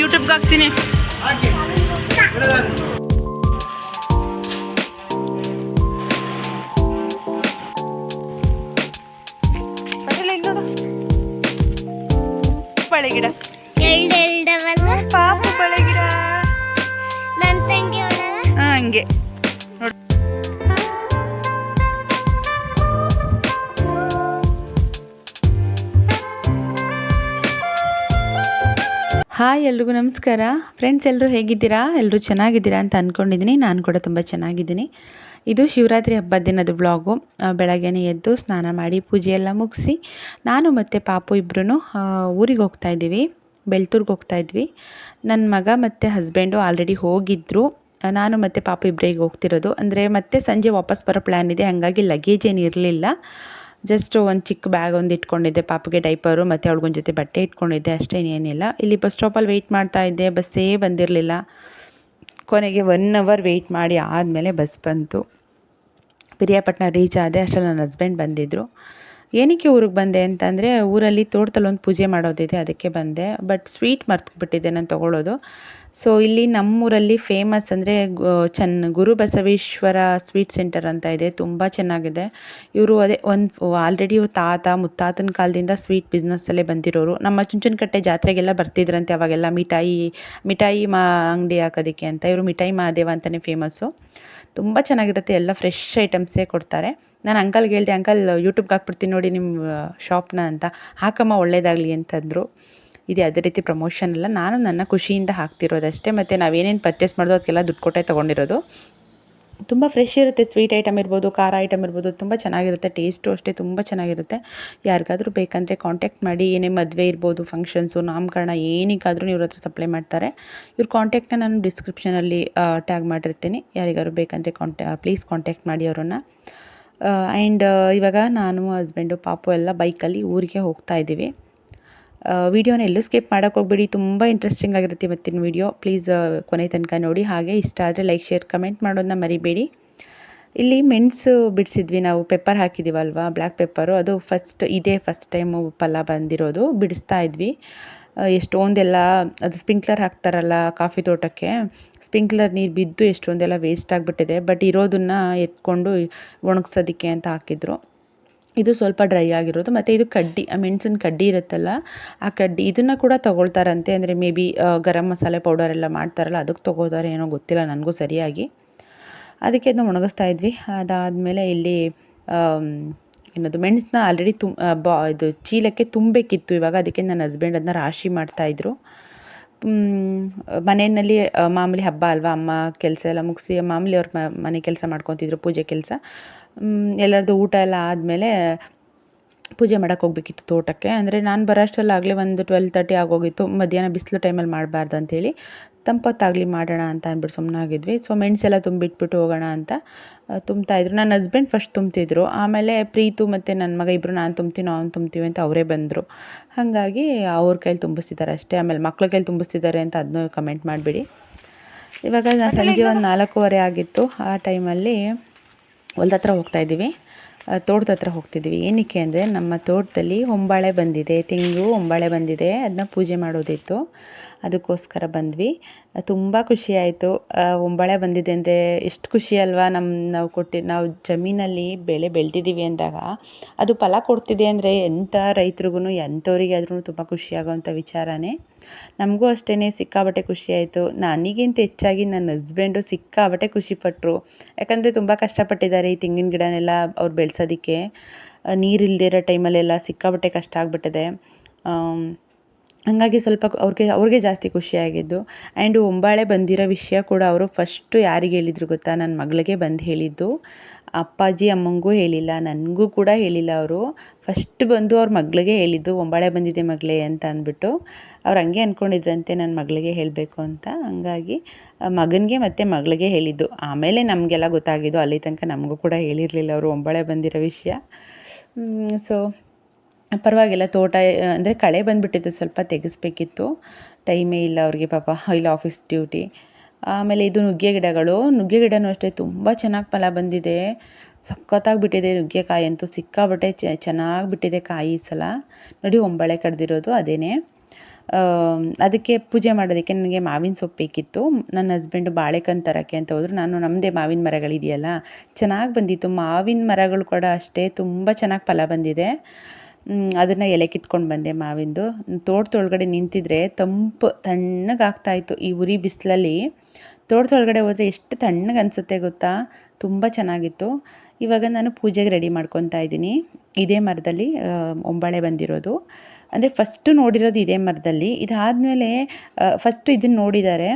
ಯೂಟ್ಯೂಬ್ಗೆ ಹಾಕ್ತೀನಿ. ಬಳೆ ಗಿಡ ಪಾಪು ಬಳೆ ಗಿಡ ಹಂಗೆ ನೋಡಿ. ಹಾಯ್, ಎಲ್ರಿಗೂ ನಮಸ್ಕಾರ ಫ್ರೆಂಡ್ಸ್. ಎಲ್ಲರೂ ಹೇಗಿದ್ದೀರಾ? ಎಲ್ಲರೂ ಚೆನ್ನಾಗಿದ್ದೀರಾ ಅಂತ ಅಂದ್ಕೊಂಡಿದ್ದೀನಿ. ನಾನು ಕೂಡ ತುಂಬ ಚೆನ್ನಾಗಿದ್ದೀನಿ. ಇದು ಶಿವರಾತ್ರಿ ಹಬ್ಬದ ದಿನದ ವ್ಲಾಗು. ಬೆಳಗ್ಗೆನೇ ಎದ್ದು ಸ್ನಾನ ಮಾಡಿ ಪೂಜೆ ಎಲ್ಲ ಮುಗಿಸಿ ನಾನು ಮತ್ತು ಪಾಪು ಇಬ್ಬರೂ ಊರಿಗೆ ಹೋಗ್ತಾಯಿದ್ದೀವಿ. ಬೆಳ್ತೂರಿಗೆ ಹೋಗ್ತಾಯಿದ್ವಿ. ನನ್ನ ಮಗ ಮತ್ತು ಹಸ್ಬೆಂಡು ಆಲ್ರೆಡಿ ಹೋಗಿದ್ದರು. ನಾನು ಮತ್ತು ಪಾಪು ಇಬ್ಬರಿಗೆ ಹೋಗ್ತಿರೋದು. ಅಂದರೆ ಮತ್ತೆ ಸಂಜೆ ವಾಪಸ್ ಬರೋ ಪ್ಲ್ಯಾನ್ ಇದೆ. ಹಾಗಾಗಿ ಲಗೇಜ್ ಏನು ಇರಲಿಲ್ಲ. ಜಸ್ಟ್ ಒಂದು ಚಿಕ್ಕ ಬ್ಯಾಗ್ ಒಂದು ಇಟ್ಕೊಂಡಿದ್ದೆ, ಪಾಪುಗೆ ಡೈಪರು ಮತ್ತು ಅವಳಿಗೊಂದು ಜೊತೆ ಬಟ್ಟೆ ಇಟ್ಕೊಂಡಿದ್ದೆ, ಅಷ್ಟೇ, ಏನಿಲ್ಲ. ಇಲ್ಲಿ ಬಸ್ ಸ್ಟಾಪಲ್ಲಿ ವೆಯ್ಟ್ ಮಾಡ್ತಾಯಿದ್ದೆ, ಬಸ್ಸೇ ಬಂದಿರಲಿಲ್ಲ. ಕೊನೆಗೆ 1 ಅವರ್ ವೆಯ್ಟ್ ಮಾಡಿ ಆದಮೇಲೆ ಬಸ್ ಬಂತು. ಪಿರಿಯಾಪಟ್ಟಣ ರೀಚ್ ಆದೆ. ಅಷ್ಟರಲ್ಲಿ ನನ್ನ ಹಸ್ಬೆಂಡ್ ಬಂದಿದ್ದರು. ಏನಕ್ಕೆ ಊರಿಗೆ ಬಂದೆ ಅಂತಂದರೆ, ಊರಲ್ಲಿ ತೋಟದಲ್ಲಿ ಒಂದು ಪೂಜೆ ಮಾಡೋದಿದೆ, ಅದಕ್ಕೆ ಬಂದೆ. ಬಟ್ ಸ್ವೀಟ್ ಮರ್ತುಬಿಟ್ಟಿದ್ದೆ ನಾನು ತೊಗೊಳ್ಳೋದು. ಸೊ ಇಲ್ಲಿ ನಮ್ಮೂರಲ್ಲಿ ಫೇಮಸ್ ಅಂದರೆ ಗುರು ಬಸವೇಶ್ವರ ಸ್ವೀಟ್ ಸೆಂಟರ್ ಅಂತ ಇದೆ, ತುಂಬ ಚೆನ್ನಾಗಿದೆ. ಇವರು ಅದೇ ಆಲ್ರೆಡಿ ತಾತ ಮುತ್ತಾತನ ಕಾಲದಿಂದ ಸ್ವೀಟ್ ಬಿಸ್ನೆಸ್ಸಲ್ಲೇ ಬಂದಿರೋರು. ನಮ್ಮ ಚುಂಚನಕಟ್ಟೆ ಜಾತ್ರೆಗೆಲ್ಲ ಬರ್ತಿದ್ರಂತೆ ಅವಾಗೆಲ್ಲ ಮಿಠಾಯಿ ಅಂಗಡಿ ಹಾಕೋದಕ್ಕೆ ಅಂತ. ಇವರು ಮಿಠಾಯಿ ಮಹಾದೇವ ಅಂತಲೇ ಫೇಮಸ್ಸು. ತುಂಬ ಚೆನ್ನಾಗಿರುತ್ತೆ, ಎಲ್ಲ ಫ್ರೆಶ್ ಐಟಮ್ಸೇ ಕೊಡ್ತಾರೆ. ನಾನು ಅಂಕಲ್ಗೆ ಹೇಳಿದೆ, ಅಂಕಲ್ ಯೂಟ್ಯೂಬ್ಗೆ ಹಾಕ್ಬಿಡ್ತೀನಿ ನೋಡಿ ನಿಮ್ಮ ಶಾಪ್ನ ಅಂತ. ಹಾಕಮ್ಮ, ಒಳ್ಳೇದಾಗಲಿ ಅಂತಂದರು. ಇದು ಯಾವುದೇ ರೀತಿ ಪ್ರಮೋಷನ್ ಅಲ್ಲ, ನಾನು ನನ್ನ ಖುಷಿಯಿಂದ ಹಾಕ್ತಿರೋದಷ್ಟೇ. ಮತ್ತು ನಾವೇನೇನು ಪರ್ಚೇಸ್ ಮಾಡೋದು ಅದಕ್ಕೆಲ್ಲ ದುಡ್ಡು ಕೊಟ್ಟೆ ತೊಗೊಂಡಿರೋದು. ತುಂಬ ಫ್ರೆಶ್ ಇರುತ್ತೆ. ಸ್ವೀಟ್ ಐಟಮ್ ಇರ್ಬೋದು, ಖಾರ ಐಟಮ್ ಇರ್ಬೋದು, ತುಂಬ ಚೆನ್ನಾಗಿರುತ್ತೆ. ಟೇಸ್ಟು ಅಷ್ಟೇ ತುಂಬ ಚೆನ್ನಾಗಿರುತ್ತೆ. ಯಾರಿಗಾದರೂ ಬೇಕಂದರೆ ಕಾಂಟ್ಯಾಕ್ಟ್ ಮಾಡಿ. ಏನೇ ಮದುವೆ ಇರ್ಬೋದು, ಫಂಕ್ಷನ್ಸು, ನಾಮಕರಣ ಏನಕ್ಕಾದರೂ ಇವ್ರ ಹತ್ರ ಸಪ್ಲೈ ಮಾಡ್ತಾರೆ. ಇವ್ರ ಕಾಂಟ್ಯಾಕ್ಟ್ನ ನಾನು ಡಿಸ್ಕ್ರಿಪ್ಷನಲ್ಲಿ ಟ್ಯಾಗ್ ಮಾಡಿರ್ತೀನಿ. ಯಾರಿಗಾದ್ರು ಬೇಕಂದರೆ ಪ್ಲೀಸ್ ಕಾಂಟ್ಯಾಕ್ಟ್ ಮಾಡಿ ಅವರನ್ನು. ಆ್ಯಂಡ್ ಇವಾಗ ನಾನು ಹಸ್ಬೆಂಡು ಪಾಪು ಎಲ್ಲ ಬೈಕಲ್ಲಿ ಊರಿಗೆ ಹೋಗ್ತಾ ಇದ್ದೀವಿ. ವಿಡಿಯೋನ ಎಲ್ಲೂ ಸ್ಕಿಪ್ ಮಾಡೋಕ್ಕೆ ಹೋಗ್ಬೇಡಿ, ತುಂಬ ಇಂಟ್ರೆಸ್ಟಿಂಗ್ ಆಗಿರುತ್ತೆ ಇವತ್ತಿನ ವಿಡಿಯೋ. ಪ್ಲೀಸ್ ಕೊನೆ ತನಕ ನೋಡಿ. ಹಾಗೆ ಇಷ್ಟ ಆದರೆ ಲೈಕ್, ಶೇರ್, ಕಮೆಂಟ್ ಮಾಡೋದನ್ನ ಮರಿಬೇಡಿ. ಇಲ್ಲಿ ಮೆಣಸು ಬಿಡಿಸಿದ್ವಿ ನಾವು, ಪೆಪ್ಪರ್ ಹಾಕಿದ್ದೀವಲ್ವ, ಬ್ಲ್ಯಾಕ್ ಪೆಪ್ಪರು. ಅದು ಫಸ್ಟ್ ಟೈಮು ಫಲ ಬಂದಿರೋದು. ಬಿಡಿಸ್ತಾ ಇದ್ವಿ. ಎಷ್ಟೊಂದೆಲ್ಲ ಅದು ಸ್ಪ್ರಿಂಕ್ಲರ್ ಹಾಕ್ತಾರಲ್ಲ ಕಾಫಿ ತೋಟಕ್ಕೆ, ಸ್ಪ್ರಿಂಕ್ಲರ್ ನೀರು ಬಿದ್ದು ಎಷ್ಟೊಂದೆಲ್ಲ ವೇಸ್ಟ್ ಆಗಿಬಿಟ್ಟಿದೆ. ಬಟ್ ಇರೋದನ್ನು ಎತ್ಕೊಂಡು ಒಣಗಿಸೋದಕ್ಕೆ ಅಂತ ಹಾಕಿದ್ರು. ಇದು ಸ್ವಲ್ಪ ಡ್ರೈ ಆಗಿರೋದು. ಮತ್ತು ಇದು ಕಡ್ಡಿ, ಮೆಣಸಿನ ಕಡ್ಡಿ ಇರುತ್ತಲ್ಲ, ಆ ಕಡ್ಡಿ ಇದನ್ನು ಕೂಡ ತೊಗೊಳ್ತಾರಂತೆ. ಅಂದರೆ ಮೇ ಬಿ ಗರಂ ಮಸಾಲೆ ಪೌಡರೆಲ್ಲ ಮಾಡ್ತಾರಲ್ಲ, ಅದಕ್ಕೆ ತೊಗೋತಾರೆ ಏನೋ, ಗೊತ್ತಿಲ್ಲ ನನಗೂ ಸರಿಯಾಗಿ. ಅದಕ್ಕೆ ಅದನ್ನ ಒಣಗಿಸ್ತಾ ಇದ್ವಿ. ಅದಾದಮೇಲೆ ಇಲ್ಲಿ ಏನದು ಮೆಣಸನ್ನ ಆಲ್ರೆಡಿ ಇದು ಚೀಲಕ್ಕೆ ತುಂಬಬೇಕಿತ್ತು ಇವಾಗ. ಅದಕ್ಕೆ ನನ್ನ ಹಸ್ಬೆಂಡ್ ಅದನ್ನ ರಾಶಿ ಮಾಡ್ತಾಯಿದ್ರು. ಮನೆಯಲ್ಲಿ ಮಾಮೂಲಿ ಹಬ್ಬ ಅಲ್ವಾ, ಅಮ್ಮ ಕೆಲಸ ಎಲ್ಲ ಮುಗಿಸಿ ಮಾಮೂಲಿ ಅವ್ರ ಮನೆ ಕೆಲಸ ಮಾಡ್ಕೊತಿದ್ರು, ಪೂಜೆ ಕೆಲಸ. ಎಲ್ಲರದ್ದು ಊಟ ಎಲ್ಲ ಆದಮೇಲೆ ಪೂಜೆ ಮಾಡೋಕ್ಕೆ ಹೋಗ್ಬೇಕಿತ್ತು ತೋಟಕ್ಕೆ. ಅಂದರೆ ನಾನು ಬರೋ ಅಷ್ಟರಲ್ಲಾಗಲೇ ಒಂದು 12:30 ಆಗೋಗಿತ್ತು. ಮಧ್ಯಾಹ್ನ ಬಿಸಿಲು ಟೈಮಲ್ಲಿ ಮಾಡಬಾರ್ದು ಅಂಥೇಳಿ ತಂಪೊತ್ತಾಗಲಿ ಮಾಡೋಣ ಅಂತ ಅಂದ್ಬಿಟ್ಟು ಸುಮ್ಮನಾಗಿದ್ವಿ. ಸೊ ಮೆಣಸೆಲ್ಲ ತುಂಬಿಟ್ಬಿಟ್ಟು ಹೋಗೋಣ ಅಂತ ತುಂಬ್ತಾಯಿದ್ರು. ನನ್ನ ಹಸ್ಬೆಂಡ್ ಫಸ್ಟ್ ತುಂಬ್ತಿದ್ರು, ಆಮೇಲೆ ಪ್ರೀತು ಮತ್ತು ನನ್ನ ಮಗ ಇಬ್ಬರು ನಾನು ತುಂಬ್ತೀನೋ ಅವ್ನು ತುಂಬ್ತೀವಿ ಅಂತ ಅವರೇ ಬಂದರು. ಹಾಗಾಗಿ ಅವ್ರ ಕೈಲಿ ತುಂಬಿಸ್ತಿದ್ದಾರೆ ಅಷ್ಟೇ. ಆಮೇಲೆ ಮಕ್ಳ ಕೈಲಿ ತುಂಬಿಸ್ತಿದ್ದಾರೆ ಅಂತ ಅದನ್ನೂ ಕಮೆಂಟ್ ಮಾಡಿಬಿಡಿ. ಇವಾಗ ಸಂಜೆ ಒಂದು 4:15 ಆಗಿತ್ತು. ಆ ಟೈಮಲ್ಲಿ ಹೊಲ್ದ ಹತ್ರ ಹೋಗ್ತಾಯಿದ್ದೀವಿ, ತೋಟದ ಹತ್ರ ಹೋಗ್ತಿದ್ವಿ. ಏನಕ್ಕೆ ಅಂದರೆ ನಮ್ಮ ತೋಟದಲ್ಲಿ ಹೊಂಬಾಳೆ ಬಂದಿದೆ, ತೆಂಗು ಹೊಂಬಾಳೆ ಬಂದಿದೆ, ಅದನ್ನ ಪೂಜೆ ಮಾಡೋದಿತ್ತು. ಅದಕ್ಕೋಸ್ಕರ ಬಂದ್ವಿ. ತುಂಬ ಖುಷಿಯಾಯಿತು. ಹೊಂಬಾಳೆ ಬಂದಿದೆ ಅಂದರೆ ಎಷ್ಟು ಖುಷಿ ಅಲ್ವಾ. ನಾವು ಜಮೀನಲ್ಲಿ ಬೆಳೆ ಬೆಳೆದಿದ್ದೀವಿ ಅಂದಾಗ ಅದು ಫಲ ಕೊಡ್ತಿದೆ ಅಂದರೆ ಎಂಥ ರೈತರಿಗೂ ಎಂಥವ್ರಿಗೆ ಆದ್ರೂ ತುಂಬ ಖುಷಿಯಾಗೋವಂಥ ವಿಚಾರನೇ. ನಮಗೂ ಅಷ್ಟೇ ಸಿಕ್ಕಾಬಟ್ಟೆ ಖುಷಿಯಾಯಿತು. ನನಗಿಂತ ಹೆಚ್ಚಾಗಿ ನನ್ನ ಹಸ್ಬೆಂಡು ಸಿಕ್ಕಾಬಟ್ಟೆ ಖುಷಿಪಟ್ಟರು. ಯಾಕಂದರೆ ತುಂಬ ಕಷ್ಟಪಟ್ಟಿದ್ದಾರೆ ಈ ತೆಂಗಿನ ಗಿಡನೆಲ್ಲ ಅವ್ರು ಬೆಳೆಸೋದಕ್ಕೆ. ನೀರಿಲ್ಲದೇ ಇರೋ ಟೈಮಲ್ಲೆಲ್ಲ ಸಿಕ್ಕಾಬಟ್ಟೆ ಕಷ್ಟ ಆಗಿಬಿಟ್ಟಿದೆ. ಹಾಗಾಗಿ ಸ್ವಲ್ಪ ಅವ್ರಿಗೆ ಜಾಸ್ತಿ ಖುಷಿಯಾಗಿದ್ದು. ಆ್ಯಂಡ್ ಹೊಂಬಾಳೆ ಬಂದಿರೋ ವಿಷಯ ಕೂಡ ಅವರು ಫಸ್ಟು ಯಾರಿಗೆ ಹೇಳಿದ್ರು ಗೊತ್ತಾ? ನನ್ನ ಮಗಳಿಗೆ ಬಂದು ಹೇಳಿದ್ದು. ಅಪ್ಪಾಜಿ ಅಮ್ಮಂಗೂ ಹೇಳಿಲ್ಲ, ನನಗೂ ಕೂಡ ಹೇಳಿಲ್ಲ. ಅವರು ಫಸ್ಟ್ ಬಂದು ಅವ್ರ ಮಗಳಿಗೆ ಹೇಳಿದ್ದು, ಹೊಂಬಾಳೆ ಬಂದಿದೆ ಮಗಳೇ ಅಂತ ಅಂದ್ಬಿಟ್ಟು. ಅವ್ರು ಹಂಗೆ ಅಂದ್ಕೊಂಡಿದ್ರಂತೆ ನನ್ನ ಮಗಳಿಗೆ ಹೇಳಬೇಕು ಅಂತ. ಹಂಗಾಗಿ ಮಗನಿಗೆ ಮತ್ತು ಮಗಳಿಗೆ ಹೇಳಿದ್ದು. ಆಮೇಲೆ ನಮಗೆಲ್ಲ ಗೊತ್ತಾಗಿದ್ದು. ಅಲ್ಲಿ ತನಕ ನಮಗೂ ಕೂಡ ಹೇಳಿರಲಿಲ್ಲ ಅವರು ಹೊಂಬಾಳೆ ಬಂದಿರೋ ವಿಷಯ. ಸೊ ಪರವಾಗಿಲ್ಲ. ತೋಟ ಅಂದರೆ ಕಳೆ ಬಂದುಬಿಟ್ಟಿತ್ತು, ಸ್ವಲ್ಪ ತೆಗೆಸ್ಬೇಕಿತ್ತು. ಟೈಮೇ ಇಲ್ಲ ಅವ್ರಿಗೆ ಪಾಪ, ಇಲ್ಲ ಆಫೀಸ್ ಡ್ಯೂಟಿ. ಆಮೇಲೆ ಇದು ನುಗ್ಗೆ ಗಿಡನೂ ಅಷ್ಟೇ ತುಂಬ ಚೆನ್ನಾಗಿ ಫಲ ಬಂದಿದೆ. ಸಖತ್ತಾಗಿ ಬಿಟ್ಟಿದೆ ನುಗ್ಗೆಕಾಯಿ ಅಂತೂ, ಸಿಕ್ಕಾಬಟ್ಟೆ ಚೆನ್ನಾಗಿ ಬಿಟ್ಟಿದೆ ಕಾಯಿ ಈ ಸಲ. ನೋಡಿ ಹೊಂಬಾಳೆ ಕಡ್ದಿರೋದು ಅದೇನೇ. ಅದಕ್ಕೆ ಪೂಜೆ ಮಾಡೋದಕ್ಕೆ ನನಗೆ ಮಾವಿನ ಸೊಪ್ಪು ಬೇಕಿತ್ತು. ನನ್ನ ಹಸ್ಬೆಂಡು ಬಾಳೆಕಂದು ತರೋಕ್ಕೆ ಅಂತ ಹೋದರು. ನಾನು ನಮ್ಮದೇ ಮಾವಿನ ಮರಗಳಿದೆಯಲ್ಲ, ಚೆನ್ನಾಗಿ ಬಂದಿತ್ತು. ಮಾವಿನ ಮರಗಳು ಕೂಡ ಅಷ್ಟೇ ತುಂಬ ಚೆನ್ನಾಗಿ ಫಲ ಬಂದಿದೆ. ಅದನ್ನು ಎಲೆ ಕಿತ್ಕೊಂಡು ಬಂದೆ ಮಾವಿಂದು. ತೋಟದೊಳಗಡೆ ನಿಂತಿದ್ರೆ ತಂಪು ತಣ್ಣಗಾಗ್ತಾಯಿತ್ತು. ಈ ಉರಿ ಬಿಸಿಲಲ್ಲಿ ತೋಟದೊಳಗಡೆ ಹೋದರೆ ಎಷ್ಟು ತಣ್ಣಗೆ ಅನಿಸುತ್ತೆ ಗೊತ್ತಾ, ತುಂಬ ಚೆನ್ನಾಗಿತ್ತು. ಇವಾಗ ನಾನು ಪೂಜೆಗೆ ರೆಡಿ ಮಾಡ್ಕೊತಾ ಇದ್ದೀನಿ. ಇದೇ ಮರದಲ್ಲಿ ಒಂಬಾಳೆ ಬಂದಿರೋದು, ಅಂದರೆ ಫಸ್ಟು ನೋಡಿರೋದು ಇದೇ ಮರದಲ್ಲಿ. ಇದಾದಮೇಲೆ ಫಸ್ಟು ಇದನ್ನು ನೋಡಿದ್ದಾರೆ,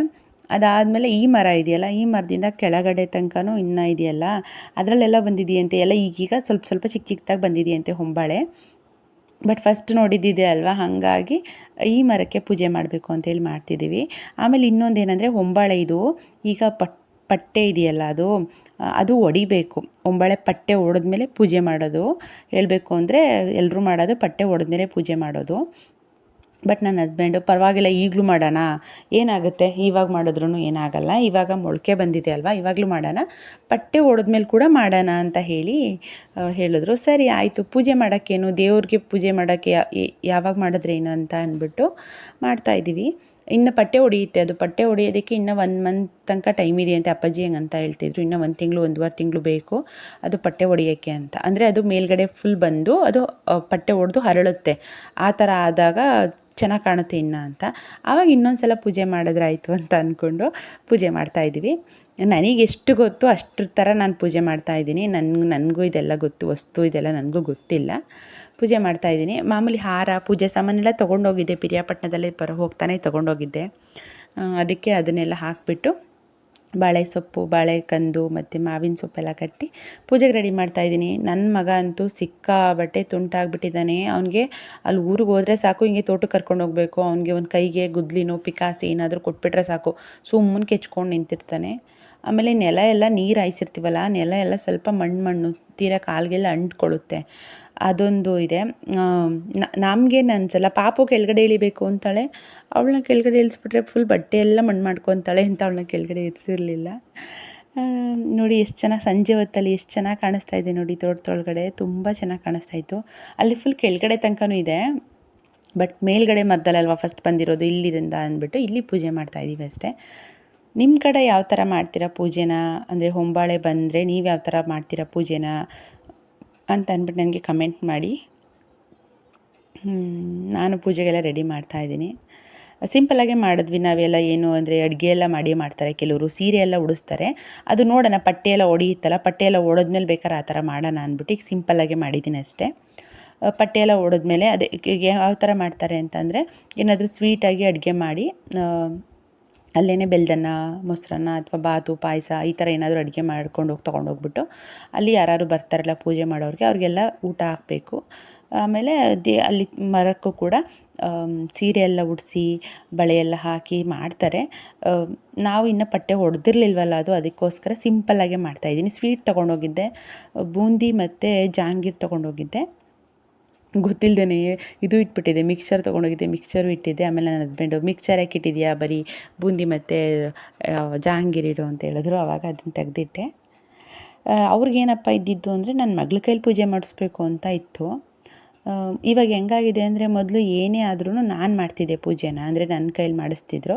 ಅದಾದಮೇಲೆ ಈ ಮರ ಇದೆಯಲ್ಲ, ಈ ಮರದಿಂದ ಕೆಳಗಡೆ ತನಕನೂ ಇನ್ನೂ ಇದೆಯಲ್ಲ, ಅದರಲ್ಲೆಲ್ಲ ಬಂದಿದೆಯಂತೆ. ಎಲ್ಲ ಈಗೀಗ ಸ್ವಲ್ಪ ಸ್ವಲ್ಪ ಚಿಕ್ಕ ಚಿಕ್ಕದಾಗಿ ಬಂದಿದೆಯಂತೆ ಹೊಂಬಾಳೆ. ಬಟ್ ಫಸ್ಟ್ ನೋಡಿದ್ದಿದೆ ಅಲ್ವಾ, ಹಾಗಾಗಿ ಈ ಮರಕ್ಕೆ ಪೂಜೆ ಮಾಡಬೇಕು ಅಂತೇಳಿ ಮಾಡ್ತಿದ್ದೀವಿ. ಆಮೇಲೆ ಇನ್ನೊಂದು ಏನಂದರೆ, ಹೊಂಬಾಳೆ ಇದು ಈಗ ಪಟ್ಟೆ ಇದೆಯಲ್ಲ, ಅದು ಒಡಿಬೇಕು. ಹೊಂಬಾಳೆ ಪಟ್ಟೆ ಒಡೆದ್ಮೇಲೆ ಪೂಜೆ ಮಾಡೋದು. ಹೇಳಬೇಕು ಅಂದರೆ ಎಲ್ಲರೂ ಮಾಡೋದು ಪಟ್ಟೆ ಒಡೆದ್ಮೇಲೆ ಪೂಜೆ ಮಾಡೋದು. ಬಟ್ ನನ್ನ ಹಸ್ಬೆಂಡು ಪರವಾಗಿಲ್ಲ ಈಗಲೂ ಮಾಡೋಣ, ಏನಾಗುತ್ತೆ ಇವಾಗ ಮಾಡಿದ್ರೂ ಏನಾಗಲ್ಲ, ಇವಾಗ ಮೊಳಕೆ ಬಂದಿದೆ ಅಲ್ವಾ, ಇವಾಗಲೂ ಮಾಡೋಣ, ಪಟ್ಟೆ ಒಡೆದ್ಮೇಲೆ ಕೂಡ ಮಾಡೋಣ ಅಂತ ಹೇಳಿದ್ರು. ಸರಿ ಆಯಿತು, ಪೂಜೆ ಮಾಡೋಕ್ಕೇನು, ದೇವ್ರಿಗೆ ಪೂಜೆ ಮಾಡೋಕ್ಕೆ ಯಾವಾಗ ಮಾಡಿದ್ರೆ ಏನು ಅಂತ ಅಂದ್ಬಿಟ್ಟು ಮಾಡ್ತಾಯಿದ್ದೀವಿ. ಇನ್ನು ಪಟ್ಟೆ ಹೊಡೆಯುತ್ತೆ, ಅದು ಪಟ್ಟೆ ಹೊಡೆಯೋದಕ್ಕೆ ಇನ್ನೂ 1 ಮಂತ್ ತನಕ ಟೈಮ್ ಇದೆ ಅಂತೆ. ಅಪ್ಪಾಜಿ ಹಂಗಂತ ಹೇಳ್ತಿದ್ರು. ಇನ್ನೂ 1 ತಿಂಗಳು 1.5 ತಿಂಗಳು ಬೇಕು ಅದು ಪಟ್ಟೆ ಹೊಡೆಯೋಕ್ಕೆ ಅಂತ. ಅಂದರೆ ಅದು ಮೇಲ್ಗಡೆ ಫುಲ್ ಬಂದು ಅದು ಪಟ್ಟೆ ಹೊಡೆದು ಹರಳುತ್ತೆ. ಆ ಥರ ಆದಾಗ ಚೆನ್ನಾಗಿ ಕಾಣುತ್ತೆ ಇನ್ನು ಅಂತ. ಆವಾಗ ಇನ್ನೊಂದು ಸಲ ಪೂಜೆ ಮಾಡಿದ್ರಾಯ್ತು ಅಂತ ಅಂದ್ಕೊಂಡು ಪೂಜೆ ಮಾಡ್ತಾಯಿದ್ದೀವಿ. ನನಗೆ ಎಷ್ಟು ಗೊತ್ತು ಅಷ್ಟರ ಥರ ನಾನು ಪೂಜೆ ಮಾಡ್ತಾಯಿದ್ದೀನಿ. ನನಗೂ ಇದೆಲ್ಲ ಗೊತ್ತು, ವಸ್ತು ಇದೆಲ್ಲ ನನಗೂ ಗೊತ್ತಿಲ್ಲ. ಪೂಜೆ ಮಾಡ್ತಾಯಿದ್ದೀನಿ. ಮಾಮೂಲಿ ಹಾರ, ಪೂಜೆ ಸಾಮಾನೆಲ್ಲ ತೊಗೊಂಡೋಗಿದ್ದೆ, ಪಿರಿಯಾಪಟ್ಟಣದಲ್ಲೇ ಹೋಗ್ತಾನೆ ತೊಗೊಂಡೋಗಿದ್ದೆ. ಅದಕ್ಕೆ ಅದನ್ನೆಲ್ಲ ಹಾಕಿಬಿಟ್ಟು ಬಾಳೆ ಸೊಪ್ಪು, ಬಾಳೆಕಂದು ಮತ್ತು ಮಾವಿನ ಸೊಪ್ಪೆಲ್ಲ ಕಟ್ಟಿ ಪೂಜೆಗೆ ರೆಡಿ ಮಾಡ್ತಾಯಿದ್ದೀನಿ. ನನ್ನ ಮಗ ಅಂತೂ ಸಿಕ್ಕಾಬಟ್ಟೆ ತುಂಟಾಗ್ಬಿಟ್ಟಿದ್ದಾನೆ. ಅವನಿಗೆ ಅಲ್ಲಿ ಊರಿಗೆ ಹೋದರೆ ಸಾಕು, ಹಿಂಗೆ ತೋಟಕ್ಕೆ ಕರ್ಕೊಂಡು ಹೋಗಬೇಕು. ಅವನಿಗೆ ಒಂದು ಕೈಗೆ ಗುದ್ಲಿನೋ ಪಿಕಾಸಿ ಏನಾದರೂ ಕೊಟ್ಬಿಟ್ರೆ ಸಾಕು, ಸುಮ್ಮನೆ ಕೆಚ್ಕೊಂಡು ನಿಂತಿರ್ತಾನೆ. ಆಮೇಲೆ ನೆಲ ಎಲ್ಲ ನೀರು ಹಾಯಿಸಿರ್ತೀವಲ್ಲ, ನೆಲ ಎಲ್ಲ ಸ್ವಲ್ಪ ಮಣ್ಣು ತೀರಾ ಕಾಲಿಗೆಲ್ಲ ಅಂಟ್ಕೊಳ್ಳುತ್ತೆ, ಅದೊಂದು ಇದೆ. ನಮಗೇನು ಅನ್ಸಲ್ಲ, ಪಾಪು ಕೆಳಗಡೆ ಇಳಿಬೇಕು ಅಂತಾಳೆ, ಅವಳನ್ನ ಕೆಳಗಡೆ ಇಳಿಸ್ಬಿಟ್ರೆ ಫುಲ್ ಬಟ್ಟೆ ಎಲ್ಲ ಮಣ್ಣು ಮಾಡ್ಕೊತಾಳೆ ಅಂತ ಅವಳನ್ನ ಕೆಳಗಡೆ ಇಳಿಸಿರಲಿಲ್ಲ. ನೋಡಿ ಎಷ್ಟು ಚೆನ್ನಾಗಿ ಸಂಜೆ ಹೊತ್ತಲ್ಲಿ ಎಷ್ಟು ಚೆನ್ನಾಗಿ ಕಾಣಿಸ್ತಾ ಇದೆ ನೋಡಿ, ತೋಟದೊಳಗಡೆ ತುಂಬ ಚೆನ್ನಾಗಿ ಕಾಣಿಸ್ತಾಯಿತ್ತು. ಅಲ್ಲಿ ಫುಲ್ ಕೆಳಗಡೆ ತನಕನೂ ಇದೆ, ಬಟ್ ಮೇಲ್ಗಡೆ ಮದ್ದಲ್ಲಲ್ವ ಫಸ್ಟ್ ಬಂದಿರೋದು, ಇಲ್ಲಿಂದ ಅಂದ್ಬಿಟ್ಟು ಇಲ್ಲಿ ಪೂಜೆ ಮಾಡ್ತಾಯಿದ್ದೀವಿ ಅಷ್ಟೇ. ನಿಮ್ಮ ಕಡೆ ಯಾವ ಥರ ಮಾಡ್ತೀರಾ ಪೂಜೆನ, ಅಂದರೆ ಹೊಂಬಾಳೆ ಬಂದರೆ ನೀವು ಯಾವ ಥರ ಮಾಡ್ತೀರಾ ಪೂಜೆನ ಅಂತ ಅಂದ್ಬಿಟ್ಟು ನನಗೆ ಕಮೆಂಟ್ ಮಾಡಿ. ನಾನು ಪೂಜೆಗೆಲ್ಲ ರೆಡಿ ಮಾಡ್ತಾಯಿದ್ದೀನಿ. ಸಿಂಪಲ್ಲಾಗೆ ಮಾಡಿದ್ವಿ ನಾವೆಲ್ಲ. ಏನು ಅಂದರೆ ಅಡುಗೆ ಎಲ್ಲ ಮಾಡ್ತಾರೆ ಕೆಲವರು, ಸೀರೆ ಎಲ್ಲ ಉಡಿಸ್ತಾರೆ. ಅದು ನೋಡೋಣ, ಪಟ್ಟೆ ಎಲ್ಲ ಹೊಡೆಯುತ್ತಲ್ಲ, ಪಟ್ಟೆ ಎಲ್ಲ ಹೊಡೆದ್ಮೇಲೆ ಬೇಕಾದ್ರೆ ಆ ಥರ ಮಾಡೋಣ ಅಂದ್ಬಿಟ್ಟು ಈಗ ಸಿಂಪಲ್ಲಾಗೆ ಮಾಡಿದ್ದೀನಿ ಅಷ್ಟೇ. ಪಟ್ಟೆ ಎಲ್ಲ ಹೊಡೆದ್ಮೇಲೆ ಅದೇ ಯಾವ ಥರ ಮಾಡ್ತಾರೆ ಅಂತಂದರೆ, ಏನಾದರೂ ಸ್ವೀಟಾಗಿ ಅಡುಗೆ ಮಾಡಿ ಅಲ್ಲೇ ಬೆಲ್ಲದನ್ನ, ಮೊಸರನ್ನ ಅಥವಾ ಬಾತು, ಪಾಯಸ ಈ ಥರ ಏನಾದರೂ ಅಡುಗೆ ಮಾಡ್ಕೊಂಡು ತೊಗೊಂಡೋಗ್ಬಿಟ್ಟು ಅಲ್ಲಿ ಯಾರು ಬರ್ತಾರಲ್ಲ ಪೂಜೆ ಮಾಡೋರಿಗೆ ಅವ್ರಿಗೆಲ್ಲ ಊಟ ಹಾಕಬೇಕು. ಆಮೇಲೆ ಅಲ್ಲಿ ಮರಕ್ಕೂ ಕೂಡ ಸೀರೆ ಎಲ್ಲ ಉಡಿಸಿ ಬಳೆ ಎಲ್ಲ ಹಾಕಿ ಮಾಡ್ತಾರೆ. ನಾವು ಇನ್ನೂ ಪಟ್ಟೆ ಹೊಡೆದಿರ್ಲಿಲ್ವಲ್ಲ, ಅದಕ್ಕೋಸ್ಕರ ಸಿಂಪಲ್ಲಾಗೆ ಮಾಡ್ತಾಯಿದ್ದೀನಿ. ಸ್ವೀಟ್ ತೊಗೊಂಡೋಗಿದ್ದೆ, ಬೂಂದಿ ಮತ್ತು ಜಾಂಗೀರ್ ತೊಗೊಂಡೋಗಿದ್ದೆ. ಗೊತ್ತಿಲ್ಲದೇ ಇದು ಇಟ್ಬಿಟ್ಟಿದ್ದೆ, ಮಿಕ್ಸರ್ ತೊಗೊಂಡೋಗಿದ್ದೆ, ಮಿಕ್ಸರು ಇಟ್ಟಿದ್ದೆ. ಆಮೇಲೆ ನನ್ನ ಹಸ್ಬೆಂಡು ಮಿಕ್ಸರ್ ಯಾಕೆ ಇಟ್ಟಿದೆಯಾ, ಬರೀ ಬೂಂದಿ ಮತ್ತು ಜಾಂಗೀರ್ ಇಡು ಅಂತ ಹೇಳಿದ್ರು. ಆವಾಗ ಅದನ್ನು ತೆಗೆದಿಟ್ಟೆ. ಅವ್ರಿಗೇನಪ್ಪ ಇದ್ದಿದ್ದು ಅಂದರೆ ನನ್ನ ಮಗಳ ಕೈಲಿ ಪೂಜೆ ಮಾಡಿಸ್ಬೇಕು ಅಂತ ಇತ್ತು. ಇವಾಗ ಹೆಂಗಾಗಿದೆ ಅಂದರೆ, ಮೊದಲು ಏನೇ ಆದ್ರೂ ನಾನು ಮಾಡ್ತಿದ್ದೆ ಪೂಜೆನ, ಅಂದರೆ ನನ್ನ ಕೈಲಿ ಮಾಡಿಸ್ತಿದ್ರು,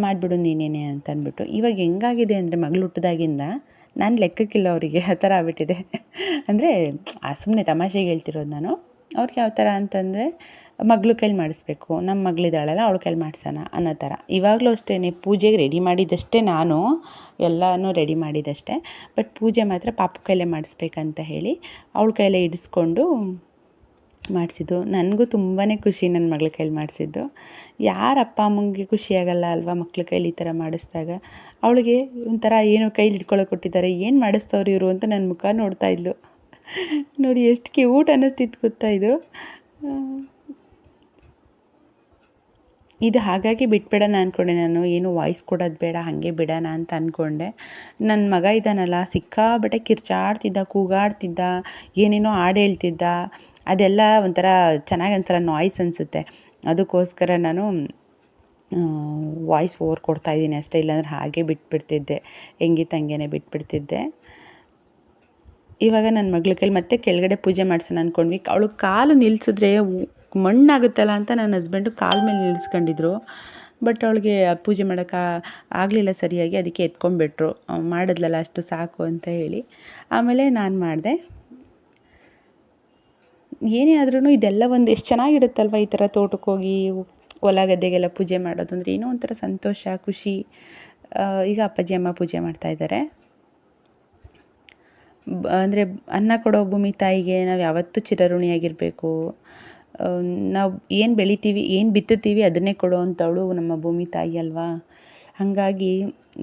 ಮಾಡಿಬಿಡು ನೀನೇನೆ ಅಂತ ಅಂದ್ಬಿಟ್ಟು. ಇವಾಗ ಹೆಂಗಾಗಿದೆ ಅಂದರೆ, ಮಗಳು ಹುಟ್ಟಿದಾಗಿಂದ ನಾನು ಲೆಕ್ಕಕ್ಕಿಲ್ಲ ಅವರಿಗೆ, ಆ ಥರ ಆಗ್ಬಿಟ್ಟಿದೆ. ಅಂದರೆ ಸುಮ್ಮನೆ ತಮಾಷೆಗೆ ಹೇಳ್ತಿರೋದು ನಾನು. ಅವ್ರಿಗೆ ಯಾವ ಥರ ಅಂತಂದರೆ, ಮಗಳು ಕೈಲಿ ಮಾಡಿಸ್ಬೇಕು, ನಮ್ಮ ಮಗಳಿದ್ದಾಳಲ್ಲ ಅವಳ ಕೈಲಿ ಮಾಡಿಸೋಣ ಅನ್ನೋ ಥರ. ಇವಾಗಲೂ ಅಷ್ಟೇ, ಪೂಜೆಗೆ ರೆಡಿ ಮಾಡಿದ್ದಷ್ಟೇ ನಾನು, ಎಲ್ಲನೂ ರೆಡಿ ಮಾಡಿದ್ದಷ್ಟೇ. ಬಟ್ ಪೂಜೆ ಮಾತ್ರ ಪಾಪು ಕೈಲೇ ಮಾಡಿಸ್ಬೇಕಂತ ಹೇಳಿ ಅವಳ ಕೈಲೇ ಇಡಿಸ್ಕೊಂಡು ಮಾಡಿಸಿದ್ದು. ನನಗೂ ತುಂಬಾ ಖುಷಿ ನನ್ನ ಮಗಳ ಕೈಲಿ ಮಾಡಿಸಿದ್ದು. ಯಾರ ಅಪ್ಪ ಅಮ್ಮಂಗೆ ಖುಷಿಯಾಗಲ್ಲ ಅಲ್ವಾ ಮಕ್ಳ ಕೈಲಿ ಈ ಥರ ಮಾಡಿಸಿದಾಗ. ಅವಳಿಗೆ ಒಂಥರ ಏನೋ ಕೈಲಿ ಹಿಡ್ಕೊಳ್ಳೋಕೆ ಕೊಟ್ಟಿದ್ದಾರೆ, ಏನು ಮಾಡಿಸ್ತವ್ರು ಇವರು ಅಂತ ನನ್ನ ಮುಖ ನೋಡ್ತಾ ಇದ್ಲು. ನೋಡಿ ಎಷ್ಟು ಕ್ಯೂಟ್ ಅನ್ನಿಸ್ತಿತ್ತು ಗೊತ್ತಾ ಇದು. ಇದು ಹಾಗಾಗಿ ಬಿಟ್ಬಿಡೋಣ ಅಂದ್ಕೊಂಡೆ ನಾನು, ಏನು ವಾಯ್ಸ್ ಕೊಡೋದು ಬೇಡ, ಹಾಗೆ ಬಿಡೋಣ ಅಂತ ಅಂದ್ಕೊಂಡೆ. ನನ್ನ ಮಗ ಇದ್ದಾನಲ್ಲ, ಸಿಕ್ಕಾಬಟ್ಟೆ ಕಿರ್ಚಾಡ್ತಿದ್ದ, ಕೂಗಾಡ್ತಿದ್ದ, ಏನೇನೋ ಹಾಡು ಹೇಳ್ತಿದ್ದ. ಅದೆಲ್ಲ ಒಂಥರ ಚೆನ್ನಾಗಿ ಒಂಥರ ನಾಯ್ಸ್ ಅನಿಸುತ್ತೆ. ಅದಕ್ಕೋಸ್ಕರ ನಾನು ವಾಯ್ಸ್ ಓವರ್ ಕೊಡ್ತಾಯಿದ್ದೀನಿ ಅಷ್ಟೇ, ಇಲ್ಲಾಂದ್ರೆ ಹಾಗೆ ಬಿಟ್ಬಿಡ್ತಿದ್ದೆ, ಹೆಂಗಿತ್ತು ಹಂಗೇ ಬಿಟ್ಬಿಡ್ತಿದ್ದೆ. ಇವಾಗ ನನ್ನ ಮಗಳ ಕೈಲಿ ಮತ್ತೆ ಕೆಳಗಡೆ ಪೂಜೆ ಮಾಡ್ಸೋಣ ಅಂದ್ಕೊಂಡ್ವಿ. ಅವಳು ಕಾಲು ನಿಲ್ಲಿಸಿದ್ರೆ ಮಣ್ಣಾಗುತ್ತಲ್ಲ ಅಂತ ನನ್ನ ಹಸ್ಬೆಂಡು ಕಾಲ ಮೇಲೆ ನಿಲ್ಲಿಸ್ಕೊಂಡಿದ್ರು. ಬಟ್ ಅವಳಿಗೆ ಪೂಜೆ ಮಾಡೋಕ್ಕೆ ಆಗಲಿಲ್ಲ ಸರಿಯಾಗಿ, ಅದಕ್ಕೆ ಎತ್ಕೊಂಡ್ಬಿಟ್ರು. ಮಾಡಿದ್ಲಲ್ಲ ಅಷ್ಟು ಸಾಕು ಅಂತ ಹೇಳಿ. ಆಮೇಲೆ ನಾನು ಮಾಡಿದೆ. ಏನೇ ಆದ್ರೂ ಇದೆಲ್ಲ ಒಂದು ಎಷ್ಟು ಚೆನ್ನಾಗಿರುತ್ತಲ್ವ ಈ ಥರ ತೋಟಕ್ಕೆ ಹೋಗಿ ಹೊಲ ಗದ್ದೆಗೆಲ್ಲ ಪೂಜೆ ಮಾಡೋದು ಅಂದರೆ ಏನೋ ಒಂಥರ ಸಂತೋಷ, ಖುಷಿ. ಈಗ ಅಪ್ಪಾಜಿ ಅಮ್ಮ ಪೂಜೆ ಮಾಡ್ತಾಯಿದ್ದಾರೆ. ಅಂದರೆ ಅನ್ನ ಕೊಡೋ ಭೂಮಿ ತಾಯಿಗೆ ನಾವು ಯಾವತ್ತೂ ಚಿರಋಣಿಯಾಗಿರಬೇಕು. ನಾವು ಏನು ಬೆಳಿತೀವಿ, ಏನು ಬಿತ್ತುತ್ತೀವಿ ಅದನ್ನೇ ಕೊಡೋವಂಥವಳು ನಮ್ಮ ಭೂಮಿ ತಾಯಿ ಅಲ್ವಾ. ಹಾಗಾಗಿ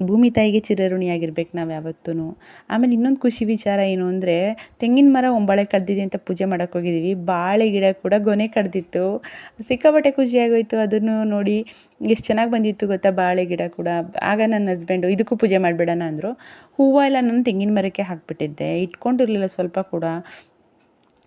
ಭೂಮಿ ತಾಯಿಗೆ ಚಿರಋಣಿಯಾಗಿರ್ಬೇಕು ನಾವು ಯಾವತ್ತೂ. ಆಮೇಲೆ ಇನ್ನೊಂದು ಖುಷಿ ವಿಚಾರ ಏನು ಅಂದರೆ, ತೆಂಗಿನ ಮರ ಒಂಬಾಳೆ ಕಡ್ದಿದೆ ಅಂತ ಪೂಜೆ ಮಾಡೋಕ್ಕೆ ಹೋಗಿದ್ದೀವಿ. ಬಾಳೆ ಗಿಡ ಕೂಡ ಗೊನೆ ಕಡ್ದಿತ್ತು. ಸಿಕ್ಕಾಪಟ್ಟೆ ಖುಷಿಯಾಗೋಯಿತು ಅದನ್ನು ನೋಡಿ. ಎಷ್ಟು ಚೆನ್ನಾಗಿ ಬಂದಿತ್ತು ಗೊತ್ತಾ ಬಾಳೆ ಗಿಡ ಕೂಡ. ಆಗ ನನ್ನ ಹಸ್ಬೆಂಡು ಇದಕ್ಕೂ ಪೂಜೆ ಮಾಡಿಬಿಡೋಣ ಅಂದರು. ಹೂವು ಎಲ್ಲ ನಾನು ತೆಂಗಿನ ಮರಕ್ಕೆ ಹಾಕಿಬಿಟ್ಟಿದ್ದೆ, ಇಟ್ಕೊಂಡಿರಲಿಲ್ಲ ಸ್ವಲ್ಪ ಕೂಡ.